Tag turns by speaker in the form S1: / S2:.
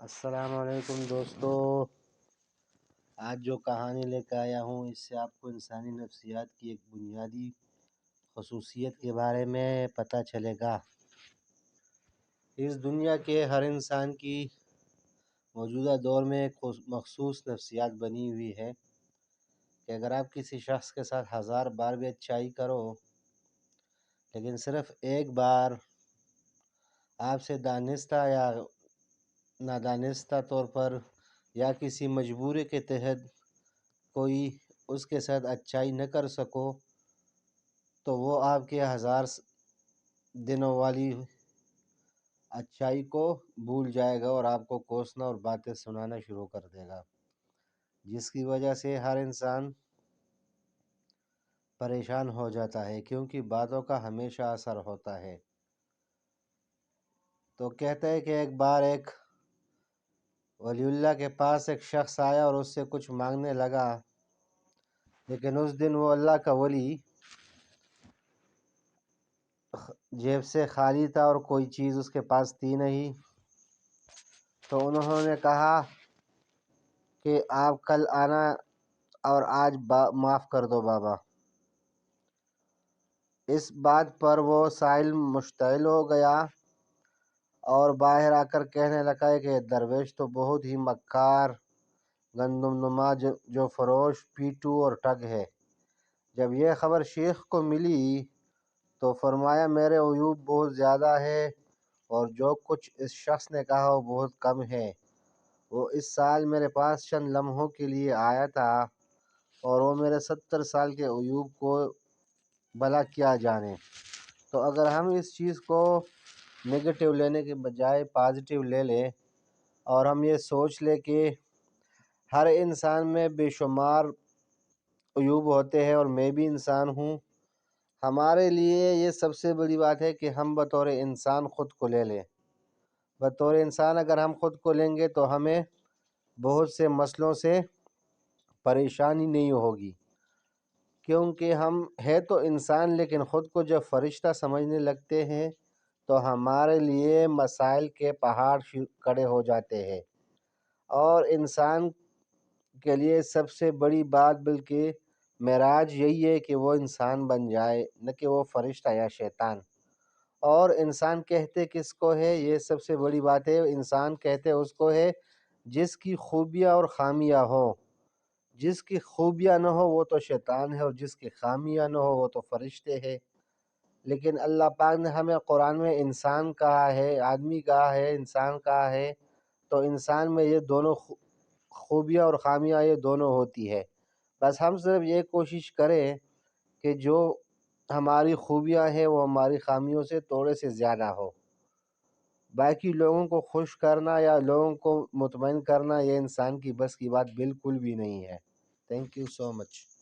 S1: السلام علیکم دوستو، آج جو کہانی لے کے آیا ہوں اس سے آپ کو انسانی نفسیات کی ایک بنیادی خصوصیت کے بارے میں پتہ چلے گا۔ اس دنیا کے ہر انسان کی موجودہ دور میں ایک مخصوص نفسیات بنی ہوئی ہے کہ اگر آپ کسی شخص کے ساتھ 1000 بار بھی اچھائی کرو لیکن صرف ایک بار آپ سے دانستہ یا نادانستہ طور پر یا کسی مجبوری کے تحت کوئی اس کے ساتھ اچھائی نہ کر سکو تو وہ آپ کے 1000 دنوں والی اچھائی کو بھول جائے گا اور آپ کو کوسنا اور باتیں سنانا شروع کر دے گا، جس کی وجہ سے ہر انسان پریشان ہو جاتا ہے کیونکہ باتوں کا ہمیشہ اثر ہوتا ہے۔ تو کہتے ہیں کہ ایک بار ایک ولی اللہ کے پاس ایک شخص آیا اور اس سے کچھ مانگنے لگا، لیکن اس دن وہ اللہ کا ولی جیب سے خالی تھا اور کوئی چیز اس کے پاس تھی نہیں۔ تو انہوں نے کہا کہ آپ کل آنا اور آج معاف کر دو بابا۔ اس بات پر وہ سائل مشتعل ہو گیا اور باہر آ کر کہنے لگا کہ درویش تو بہت ہی مکار، گندم نما جو فروش، پیٹو اور ٹھگ ہے۔ جب یہ خبر شیخ کو ملی تو فرمایا میرے عیوب بہت زیادہ ہے اور جو کچھ اس شخص نے کہا وہ بہت کم ہے۔ وہ اس سال میرے پاس چند لمحوں کے لیے آیا تھا اور وہ میرے 70 سال کے عیوب کو بھلا کیا جانے۔ تو اگر ہم اس چیز کو نگیٹو لینے کے بجائے پازیٹیو لے لیں اور ہم یہ سوچ لیں کہ ہر انسان میں بے شمار عیوب ہوتے ہیں اور میں بھی انسان ہوں، ہمارے لیے یہ سب سے بڑی بات ہے کہ ہم بطور انسان خود کو لے لیں۔ بطور انسان اگر ہم خود کو لیں گے تو ہمیں بہت سے مسئلوں سے پریشانی نہیں ہوگی، کیونکہ ہم ہے تو انسان لیکن خود کو جب فرشتہ سمجھنے لگتے ہیں تو ہمارے لیے مسائل کے پہاڑ کھڑے ہو جاتے ہیں۔ اور انسان کے لیے سب سے بڑی بات بلکہ معراج یہی ہے کہ وہ انسان بن جائے، نہ کہ وہ فرشتہ یا شیطان۔ اور انسان کہتے کس کو ہے؟ یہ سب سے بڑی بات ہے، انسان کہتے اس کو ہے جس کی خوبیاں اور خامیاں ہوں۔ جس کی خوبیاں نہ ہو وہ تو شیطان ہے اور جس کی خامیاں نہ ہو وہ تو فرشتے ہیں۔ لیکن اللہ پاک نے ہمیں قرآن میں انسان کہا ہے، آدمی کہا ہے، انسان کہا ہے، تو انسان میں یہ دونوں خوبیاں اور خامیاں یہ دونوں ہوتی ہے۔ بس ہم صرف یہ کوشش کریں کہ جو ہماری خوبیاں ہیں وہ ہماری خامیوں سے تھوڑے سے زیادہ ہو۔ باقی لوگوں کو خوش کرنا یا لوگوں کو مطمئن کرنا یہ انسان کی بس کی بات بالکل بھی نہیں ہے۔ Thank you so much.